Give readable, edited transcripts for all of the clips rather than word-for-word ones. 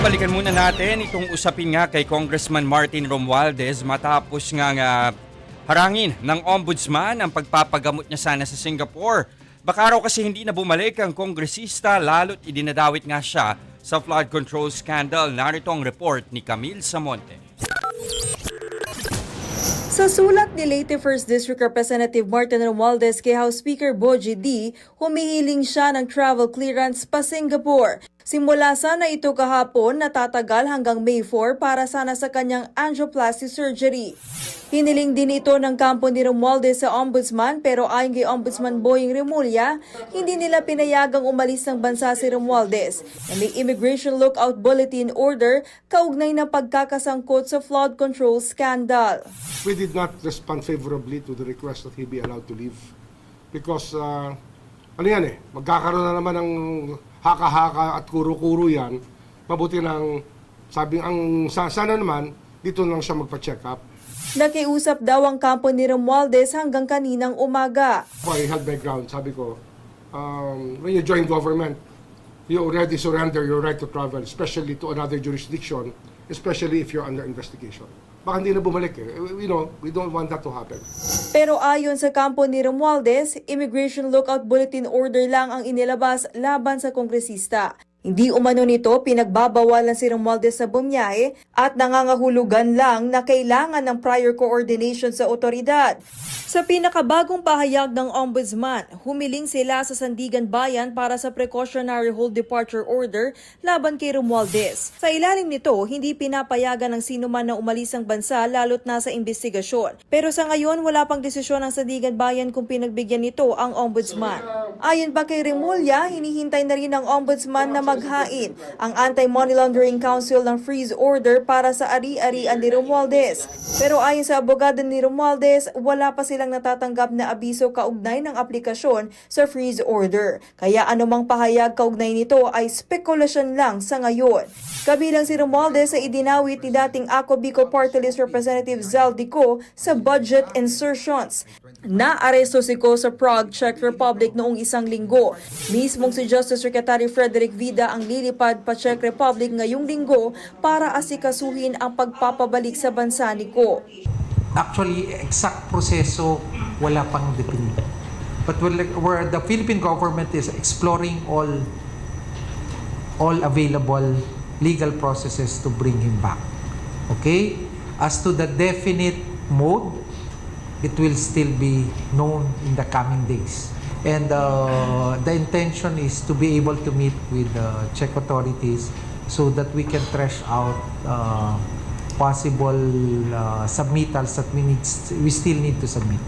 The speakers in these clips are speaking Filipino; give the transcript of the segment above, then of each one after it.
Balikan muna natin itong usapin nga kay Congressman Martin Romualdez matapos nga harangin ng ombudsman ang pagpapagamot niya sana sa Singapore. Baka raw kasi hindi na bumalik ang kongresista lalo't idinadawit nga siya sa flood control scandal. Narito ang report ni Camille Samonte. Sa sulat ni Leyte 1st District Representative Martin Romualdez kay House Speaker Boji D, humihiling siya ng travel clearance pa Singapore. Simula sana ito kahapon natatagal hanggang May 4 para sana sa kanyang angioplasty surgery. Hiniling din ito ng kampo ni Romualdez sa Ombudsman pero ayon kay Ombudsman Boying Remulla, hindi nila pinayagang umalis ng bansa si Romualdez na may Immigration Lookout Bulletin Order kaugnay ng pagkakasangkot sa flood control scandal. We did not respond favorably to the request that he be allowed to leave because magkakaroon na naman ng haka-haka at kuro-kuro yan. Mabuti ng sana naman dito lang siya magpa-check up. Nakiusap daw ang kampo ni Romualdez hanggang kaninang umaga. I held my ground. Sabi ko, when you join government, you already surrender your right to travel, especially to another jurisdiction, especially if you're under investigation. Baka hindi na bumalik eh. We don't want that to happen. Pero ayon sa kampo ni Romualdez, Immigration Lookout Bulletin Order lang ang inilabas laban sa kongresista. Hindi umano nito pinagbabawalan si Romualdez sa bumiyahe at nangangahulugan lang na kailangan ng prior coordination sa otoridad. Sa pinakabagong pahayag ng Ombudsman, humiling sila sa Sandigan Bayan para sa precautionary hold departure order laban kay Romualdez. Sa ilalim nito, hindi pinapayagan ng sino man na umalis ng bansa lalo't nasa investigasyon. Pero sa ngayon, wala pang desisyon ng Sandigan Bayan kung pinagbigyan nito ang Ombudsman. Ayon pa kay Remulla, hinihintay na rin ng Ombudsman na maghain ang Anti-Money Laundering Council ng freeze order para sa ari-arian ni Romualdez. Pero ayon sa abogado ni Romualdez, wala pa silang natatanggap na abiso kaugnay ng aplikasyon sa freeze order. Kaya anumang pahayag kaugnay nito ay spekulasyon lang sa ngayon. Kabilang si Romualdez sa idinawit ni dating Ako Bicol Party List Representative Zaldico sa budget insertions. Naaresto si Ko sa Prague, Czech Republic noong isang linggo. Mismong si Justice Secretary Frederick Vida ang lilipad pa Czech Republic ngayong linggo para asikasuhin ang pagpapabalik sa bansa ni Ko. Actually, exact proseso wala pang definido. But where the Philippine government is exploring all available legal processes to bring him back. Okay? As to the definite mode, it will still be known in the coming days. And the intention is to be able to meet with the Czech authorities so that we can thresh out possible submittals that we still need to submit.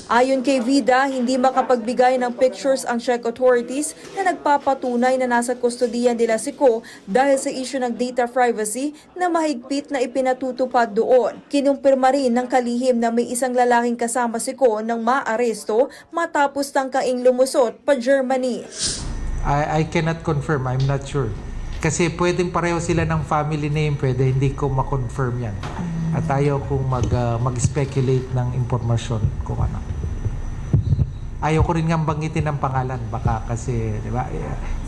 Ayon kay Vida, hindi makapagbigay ng pictures ang Czech authorities na nagpapatunay na nasa kustodiyan nila si Ko dahil sa issue ng data privacy na mahigpit na ipinatutupad doon. Kinumpirma rin ng kalihim na may isang lalaking kasama si Ko nang maaresto matapos tangkaing lumusot pa Germany. I cannot confirm, I'm not sure. Kasi pwedeng pareho sila ng family name, pwede hindi ko ma-confirm yan. At ayaw kong mag-speculate ng impormasyon kung ano. Ayaw ko rin nga banggitin ng pangalan, baka kasi, di ba,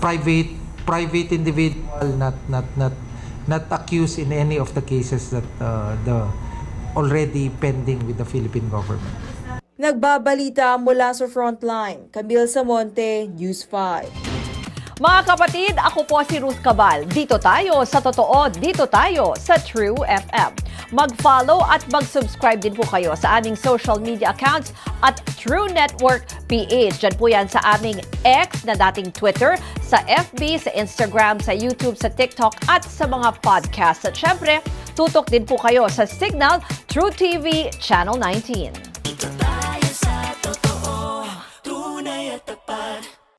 private individual, not accused in any of the cases that the already pending with the Philippine government. Nagbabalita mula sa Frontline, Camille Samonte, News 5. Mga kapatid, ako po si Ruth Cabal. Dito tayo sa totoo, dito tayo sa True FM. Mag-follow at mag-subscribe din po kayo sa aming social media accounts at True Network PH. Diyan po yan sa aming X na dating Twitter, sa FB, sa Instagram, sa YouTube, sa TikTok at sa mga podcast. At syempre, tutok din po kayo sa Signal True TV Channel 19.